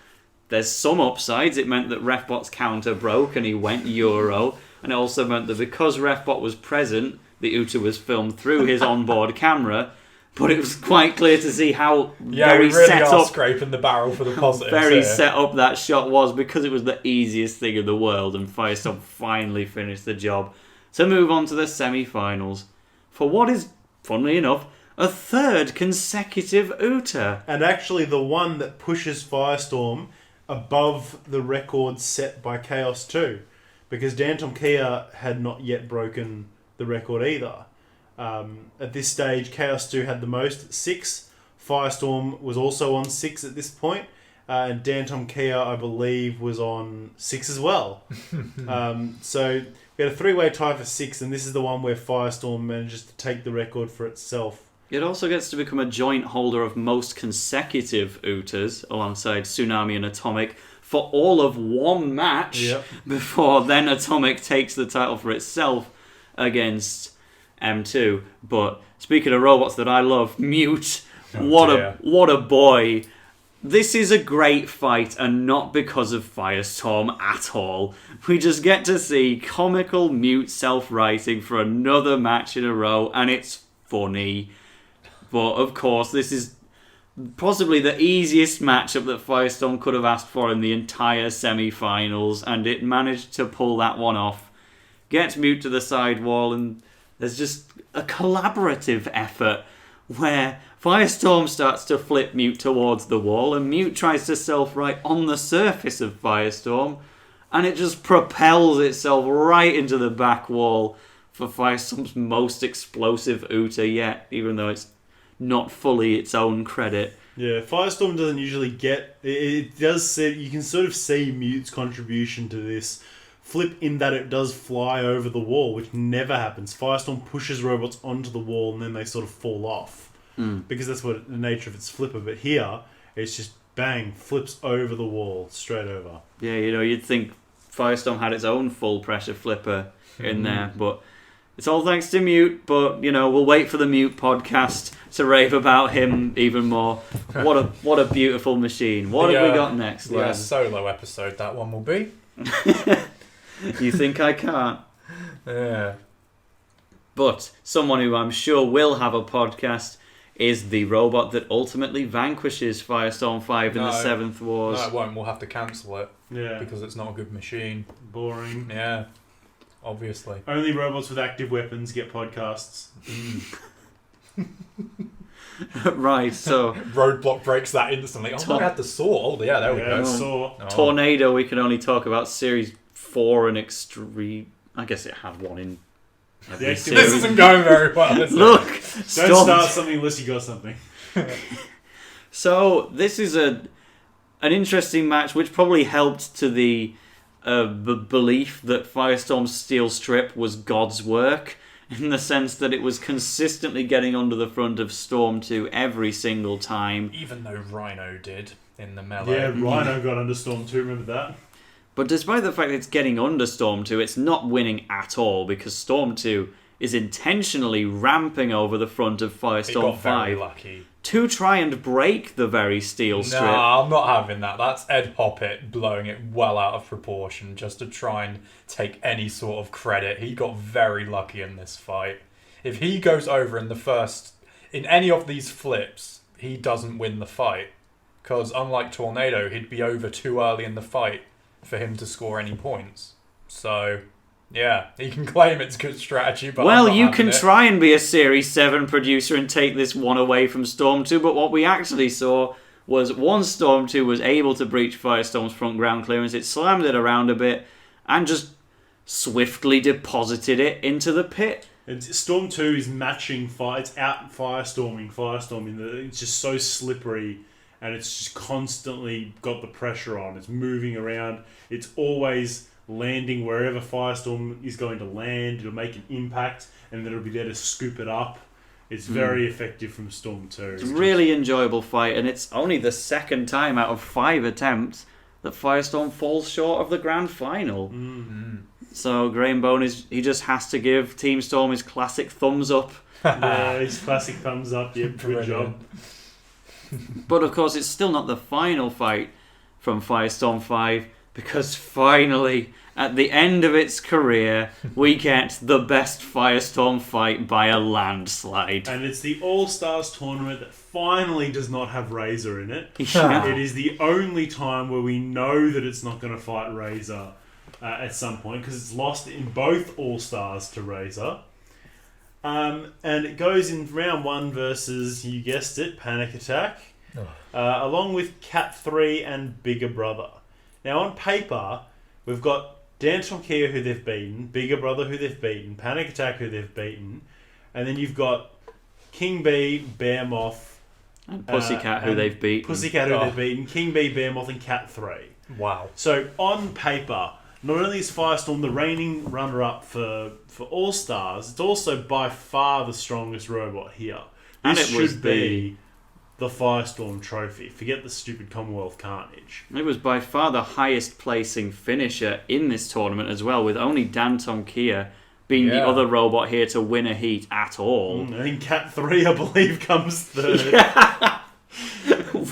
There's some upsides. It meant that Refbot's counter broke and he went Euro. And it also meant that because Refbot was present, the Uta was filmed through his onboard camera. But it was quite clear to see how very we really set are up, scraping the barrel for the positives very here. set up that shot was, because it was the easiest thing in the world, and Firestorm finally finished the job to move on to the semi-finals for what is, funnily enough, a third consecutive Uta. And actually the one that pushes Firestorm above the record set by Chaos 2. Because Dantomkia had not yet broken the record either. At this stage, Chaos 2 had the most, 6. Firestorm was also on 6 at this point. And Dantomkia, I believe, was on 6 as well. So we had a 3-way tie for 6, and this is the one where Firestorm manages to take the record for itself. It also gets to become a joint holder of most consecutive Utas alongside Tsunami and Atomic for all of one match before then Atomic takes the title for itself against M2. But speaking of robots that I love, Mute, what a boy. This is a great fight, and not because of Firestorm at all. We just get to see comical Mute self-writing for another match in a row, and it's funny. But of course, this is possibly the easiest matchup that Firestorm could have asked for in the entire semi-finals, and it managed to pull that one off. Gets Mute to the side wall, and there's just a collaborative effort where Firestorm starts to flip Mute towards the wall, and Mute tries to self-right on the surface of Firestorm, and it just propels itself right into the back wall for Firestorm's most explosive Uta yet, even though it's not fully its own credit. Yeah, Firestorm doesn't usually get... It does say... You can sort of see Mute's contribution to this flip in that it does fly over the wall, which never happens. Firestorm pushes robots onto the wall and then they sort of fall off. Because that's what the nature of its flipper. But here, it's just bang, flips over the wall, straight over. Yeah, you'd think Firestorm had its own full pressure flipper in there, but it's all thanks to Mute. But we'll wait for the Mute podcast to rave about him even more. What a beautiful machine. What have we got next, Yeah, Les? solo episode that one will be. You think I can't? Yeah. But someone who I'm sure will have a podcast is the robot that ultimately vanquishes Firestorm 5 in the 7th Wars. No, it won't. We'll have to cancel it. Yeah. Because it's not a good machine. Boring. Yeah. Obviously. Only robots with active weapons get podcasts. Right, so... Roadblock breaks that instantly. Oh, I had the sword. Yeah, there we go. Saw. Oh. Tornado, we can only talk about Series 4 and Extreme... I guess it had one in every Yeah, series. This isn't going very well, is it? Look! Don't Stop. start something unless you got something. So, this is an interesting match, which probably helped to the belief that Firestorm's steel strip was God's work, in the sense that it was consistently getting under the front of Storm 2 every single time. Even though Rhino did in the melee. Yeah, Rhino got under Storm 2, remember that? But despite the fact that it's getting under Storm 2, it's not winning at all, because Storm 2 is intentionally ramping over the front of It Firestorm got very 5 lucky. to try and break the very steel strip. Nah, I'm not having that. That's Ed Hoppet blowing it well out of proportion just to try and take any sort of credit. He got very lucky in this fight. If he goes over in any of these flips, he doesn't win the fight. Because unlike Tornado, he'd be over too early in the fight for him to score any points. So, yeah, he can claim it's good strategy, but Well, I'm not you having can it. try and be a Series 7 producer and take this one away from Storm 2, but what we actually saw was one Storm 2 was able to breach Firestorm's front ground clearance. It slammed it around a bit and just swiftly deposited it into the pit. And Storm 2 is matching fire. It's out firestorming. It's just so slippery, and it's just constantly got the pressure on. It's moving around. It's always landing wherever Firestorm is going to land. It'll make an impact, and then it'll be there to scoop it up. It's very effective from Storm 2. It's a really enjoyable fight, and it's only the second time out of 5 attempts that Firestorm falls short of the grand final. So Graham Bone he just has to give Team Storm his classic thumbs up. Yeah, his classic thumbs up. Yep, good job. But of course, it's still not the final fight from Firestorm 5, because finally, at the end of its career, we get the best Firestorm fight by a landslide. And it's the All-Stars tournament that finally does not have Razor in it. Yeah. It is the only time where we know that it's not going to fight Razor at some point, because it's lost in both All-Stars to Razor. And it goes in round 1 versus, you guessed it, Panic Attack, along with Cat 3 and Bigger Brother. Now, on paper, we've got Dantomkia, who they've beaten, Bigger Brother, who they've beaten, Panic Attack, who they've beaten, and then you've got King Bee, Bearmoth, and Pussycat, who they've beaten. Pussycat, who they've beaten, King Bee, Bearmoth, and Cat 3. Wow. So, on paper, not only is Firestorm the reigning runner-up for All-Stars, it's also by far the strongest robot here. And This it was should be the Firestorm trophy. Forget the stupid Commonwealth Carnage. It was by far the highest placing finisher in this tournament as well, with only Dantomkia being the other robot here to win a heat at all. I think Cat 3, I believe, comes third.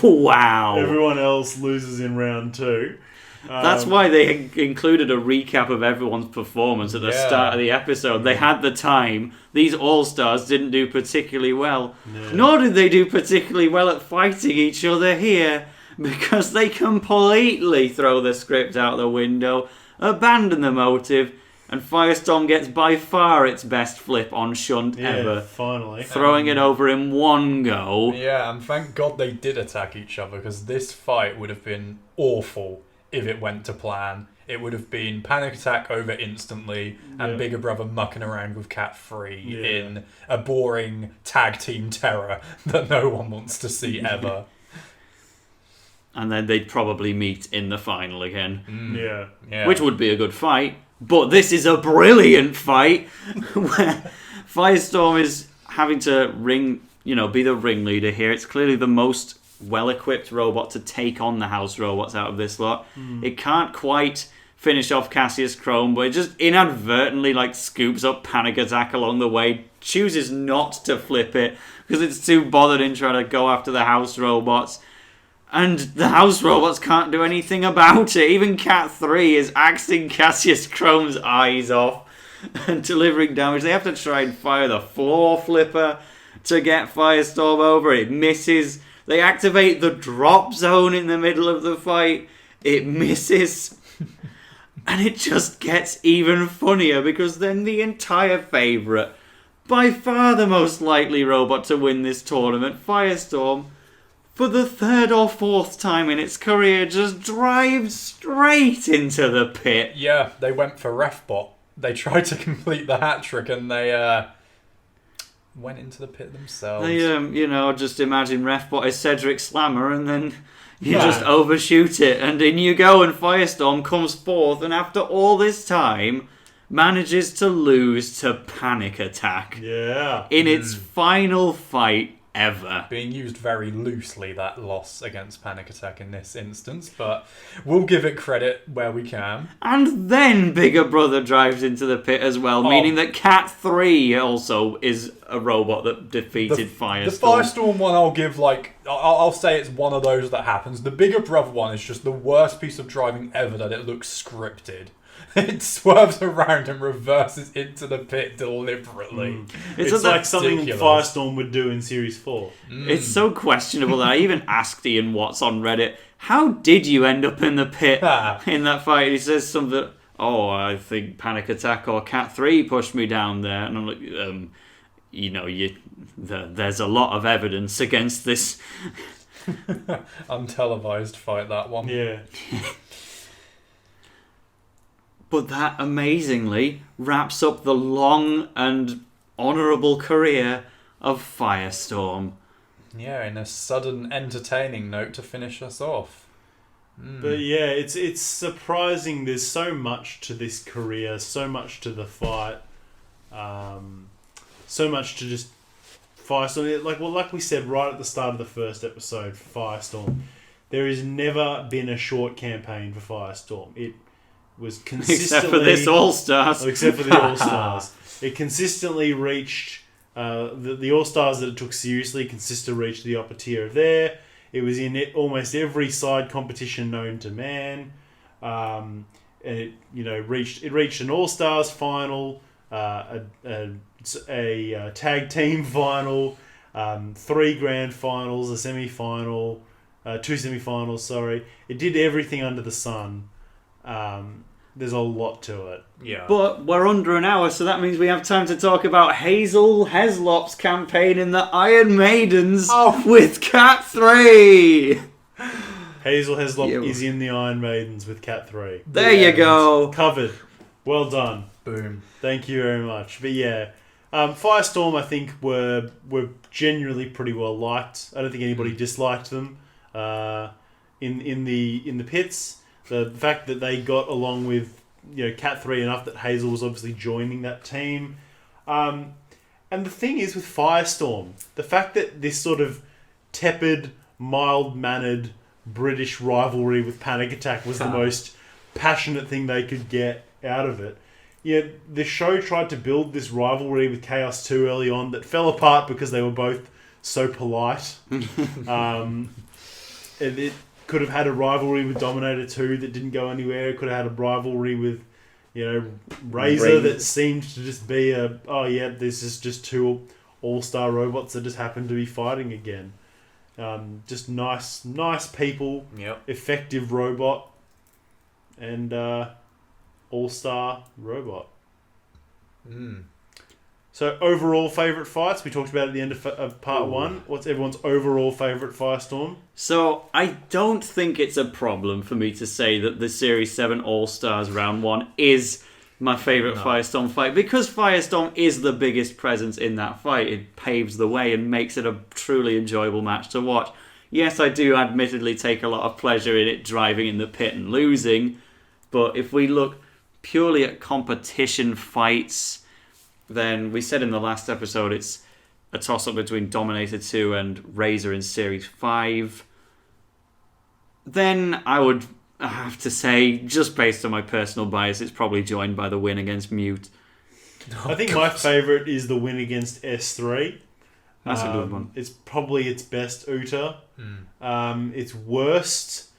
Wow. Everyone else loses in round 2. That's why they included a recap of everyone's performance at the start of the episode. They had the time. These All-Stars didn't do particularly well. No. Nor did they do particularly well at fighting each other here, because they completely throw the script out the window, abandon the motive, and Firestorm gets by far its best flip on Shunt ever. Finally. Throwing it over in one go. Yeah, and thank God they did attack each other, because this fight would have been awful if it went to plan. It would have been Panic Attack over instantly and Bigger Brother mucking around with Cat 3 in a boring tag team terror that no one wants to see ever. And then they'd probably meet in the final again. Yeah. Which would be a good fight. But this is a brilliant fight where Firestorm is having to be the ringleader here. It's clearly the most well-equipped robot to take on the house robots out of this lot. It can't quite finish off Cassius Chrome, but it just inadvertently scoops up Panic Attack along the way, chooses not to flip it because it's too bothered in trying to go after the house robots. And the house robots can't do anything about it. Even Cat 3 is axing Cassius Chrome's eyes off and delivering damage. They have to try and fire the floor flipper to get Firestorm over. It misses. They activate the drop zone in the middle of the fight. It misses. And it just gets even funnier, because then the entire favourite, by far the most likely robot to win this tournament, Firestorm, for the 3rd or 4th time in its career, just drives straight into the pit. Yeah, they went for Refbot. They tried to complete the hat trick and they went into the pit themselves. They, just imagine Refbot as Cedric Slammer, and then you just overshoot it, and in you go, and Firestorm comes forth, and after all this time, manages to lose to Panic Attack. Yeah. In its final fight ever. Being used very loosely, that loss against Panic Attack in this instance, but we'll give it credit where we can. And then Bigger Brother drives into the pit as well, meaning that Cat 3 also is a robot that defeated Firestorm. The Firestorm one I'll give, I'll say it's one of those that happens. The Bigger Brother one is just the worst piece of driving ever, that it looks scripted. It swerves around and reverses into the pit deliberately. It's like something Firestorm would do in Series 4. It's so questionable that I even asked Ian Watts on Reddit, how did you end up in the pit in that fight? He says something, I think Panic Attack or Cat 3 pushed me down there. And I'm like, there's a lot of evidence against this Untelevised fight, that one. Yeah. But that amazingly wraps up the long and honourable career of Firestorm. Yeah, in a sudden entertaining note to finish us off. But yeah, it's surprising. There's so much to this career, so much to the fight, so much to just Firestorm. Like we said right at the start of the first episode, Firestorm. There has never been a short campaign for Firestorm. It was consistently, Except for this All-Stars. Except for the All-Stars. It consistently reached the All-Stars that it took seriously. Consistently reached the upper tier of there. It was in almost every side competition known to man, and it reached an All-Stars final, a tag team final, 3 grand finals, a semi-final, 2 semi-finals. Sorry, it did everything under the sun. There's a lot to it. Yeah. But we're under an hour, so that means we have time to talk about Hazel Heslop's campaign in the Iron Maidens with Cat 3. Hazel Heslop is in the Iron Maidens with Cat 3. There you go. Covered. Well done. Boom. Thank you very much. But yeah, Firestorm I think were genuinely pretty well liked. I don't think anybody disliked them in the pits. The fact that they got along with Cat 3 enough that Hazel was obviously joining that team. And the thing is with Firestorm, the fact that this sort of tepid, mild-mannered British rivalry with Panic Attack was the most passionate thing they could get out of it. Yeah, the show tried to build this rivalry with Chaos 2 early on that fell apart because they were both so polite. And it could have had a rivalry with Dominator 2 that didn't go anywhere. It could have had a rivalry with, Razor that seemed to just be this is just 2 all-star robots that just happen to be fighting again. Just nice people, effective robot, and all-star robot. So overall favourite fights, we talked about at the end of part 1. What's everyone's overall favourite Firestorm? So I don't think it's a problem for me to say that the Series 7 All-Stars Round 1 is my favourite Firestorm fight, because Firestorm is the biggest presence in that fight. It paves the way and makes it a truly enjoyable match to watch. Yes, I do admittedly take a lot of pleasure in it driving in the pit and losing, but if we look purely at competition fights, then we said in the last episode it's a toss-up between Dominator 2 and Razor in Series 5. Then I would have to say, just based on my personal bias, it's probably joined by the win against Mute. I think my favourite is the win against S3. That's a good one. It's probably its best Uta. Its worst...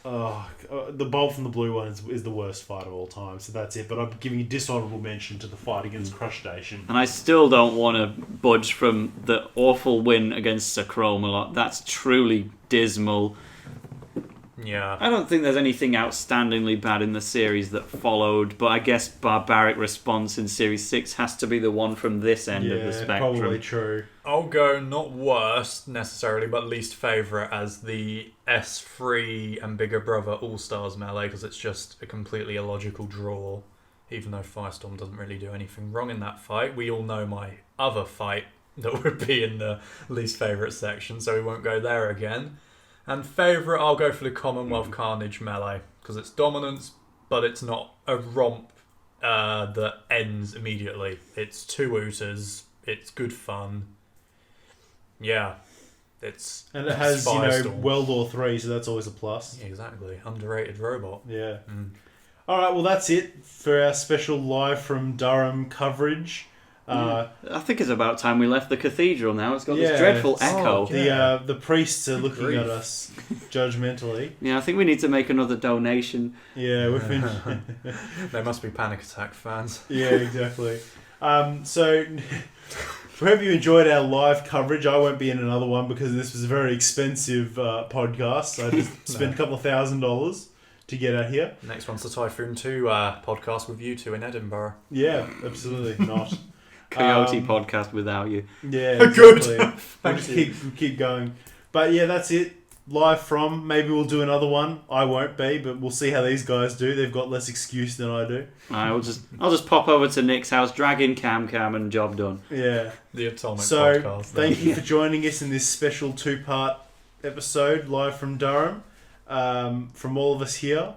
the Bolt from the Blue one is the worst fight of all time, so that's it. But I'm giving a dishonourable mention to the fight against Crush Station. And I still don't want to budge from the awful win against Sachrome a lot. That's truly dismal. Yeah. I don't think there's anything outstandingly bad in the series that followed, but I guess Barbaric Response in Series 6 has to be the one from this end of the spectrum. Probably true. I'll go not worst necessarily, but least favourite as the S3 and Bigger Brother All-Stars melee, because it's just a completely illogical draw, even though Firestorm doesn't really do anything wrong in that fight. We all know my other fight that would be in the least favourite section, so we won't go there again. And favourite, I'll go for the Commonwealth Carnage melee, because it's dominance, but it's not a romp that ends immediately. It's 2 Utas, it's good fun. Yeah, it has World War 3, so that's always a plus. Yeah, exactly, underrated robot. Yeah. All right, well that's it for our special live from Durham coverage. I think it's about time we left the cathedral now. It's got this dreadful echo. The priests are looking at us judgmentally. Yeah, I think we need to make another donation. Yeah, we've been... They must be Panic Attack fans. Yeah, exactly. So, we hope you enjoyed our live coverage. I won't be in another one because this was a very expensive podcast. I just spent a couple of $1,000 to get out here. Next one's the Typhoon 2 podcast with you two in Edinburgh. Yeah, absolutely not. Coyote podcast without you. Yeah, exactly. We'll just keep going. But yeah, that's it. Live from. Maybe we'll do another one. I won't be, but we'll see how these guys do. They've got less excuse than I do. I'll just pop over to Nick's house, drag in Cam, and job done. Yeah. The Atomic So, Podcast. thank you for joining us in this special 2-part episode live from Durham. From all of us here,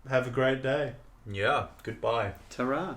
have a great day. Yeah, goodbye. Ta-ra.